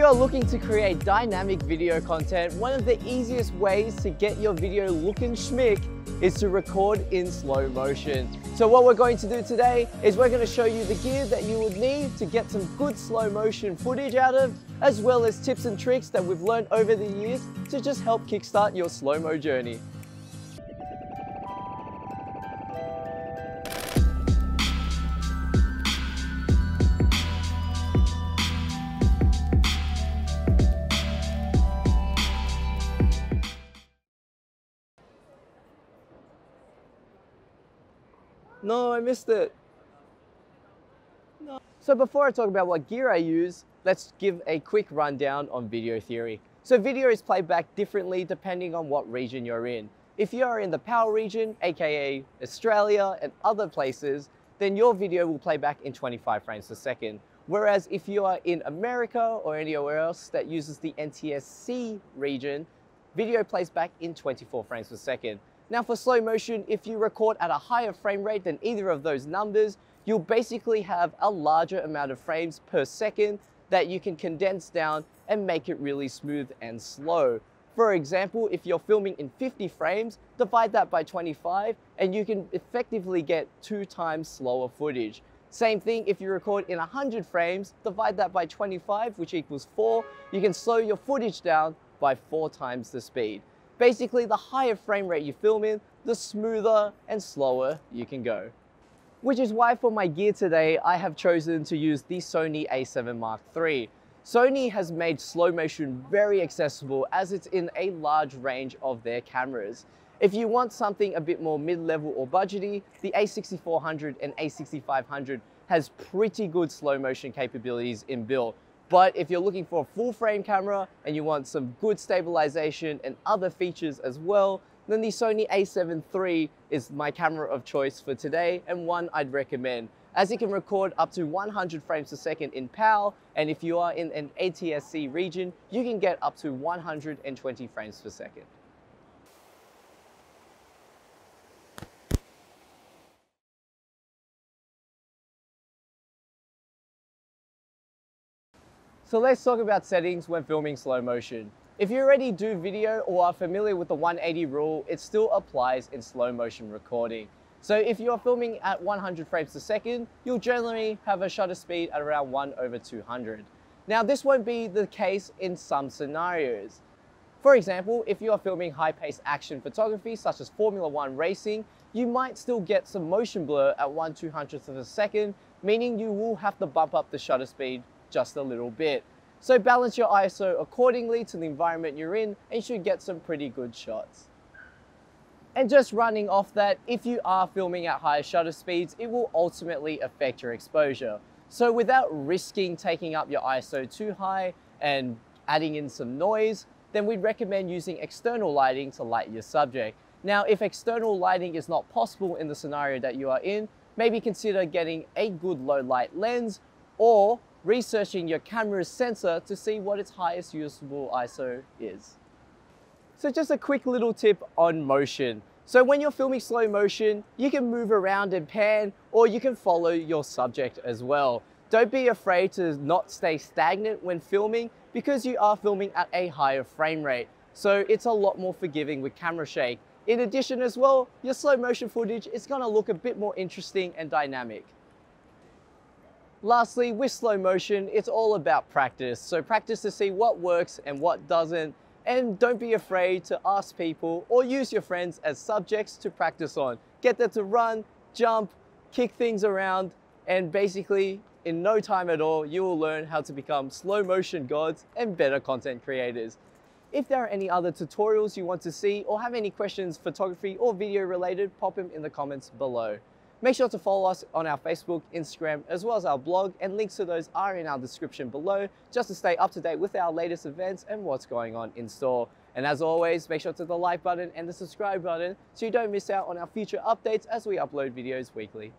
you are looking to create dynamic video content, one of the easiest ways to get your video looking schmick is to record in slow motion. So what we're going to do today is we're going to show you the gear that you would need to get some good slow motion footage out of, as well as tips and tricks that we've learned over the years to just help kickstart your slow-mo journey. No, I missed it. No. So before I talk about what gear I use, let's give a quick rundown on video theory. So video is played back differently depending on what region you're in. If you are in the PAL region, aka Australia and other places, then your video will play back in 25 frames per second. Whereas if you are in America or anywhere else that uses the NTSC region, video plays back in 24 frames per second. Now for slow motion, if you record at a higher frame rate than either of those numbers, you'll basically have a larger amount of frames per second that you can condense down and make it really smooth and slow. For example, if you're filming in 50 frames, divide that by 25 and you can effectively get 2 times slower footage. Same thing if you record in 100 frames, divide that by 25, which equals 4, you can slow your footage down by 4 times the speed. Basically, the higher frame rate you film in, the smoother and slower you can go. Which is why for my gear today, I have chosen to use the Sony a7 Mark III. Sony has made slow motion very accessible as it's in a large range of their cameras. If you want something a bit more mid-level or budgety, the a6400 and a6500 has pretty good slow motion capabilities inbuilt. But if you're looking for a full frame camera and you want some good stabilization and other features as well, then the Sony a7 III is my camera of choice for today and one I'd recommend, as it can record up to 100 frames per second in PAL, and if you are in an ATSC region, you can get up to 120 frames per second. So let's talk about settings when filming slow motion. If you already do video or are familiar with the 180 rule, it still applies in slow motion recording. So if you're filming at 100 frames per second, you'll generally have a shutter speed at around 1/200. Now this won't be the case in some scenarios. For example, if you are filming high-paced action photography such as Formula 1 racing, you might still get some motion blur at 1/200th of a second, meaning you will have to bump up the shutter speed just a little bit. So balance your ISO accordingly to the environment you're in and you should get some pretty good shots. And just running off that, if you are filming at higher shutter speeds, it will ultimately affect your exposure. So without risking taking up your ISO too high and adding in some noise, then we'd recommend using external lighting to light your subject. Now, if external lighting is not possible in the scenario that you are in, maybe consider getting a good low light lens or researching your camera's sensor to see what its highest usable ISO is. So just a quick little tip on motion. So when you're filming slow motion, you can move around and pan, or you can follow your subject as well. Don't be afraid to not stay stagnant when filming because you are filming at a higher frame rate. So it's a lot more forgiving with camera shake. In addition as well, your slow motion footage is gonna look a bit more interesting and dynamic. Lastly, with slow motion, it's all about practice. So practice to see what works and what doesn't, and don't be afraid to ask people or use your friends as subjects to practice on. Get them to run, jump, kick things around, and basically in no time at all, you will learn how to become slow motion gods and better content creators. If there are any other tutorials you want to see or have any questions, photography or video related, pop them in the comments below. Make sure to follow us on our Facebook, Instagram, as well as our blog, and links to those are in our description below, just to stay up to date with our latest events and what's going on in store. And as always, make sure to hit the like button and the subscribe button so you don't miss out on our future updates as we upload videos weekly.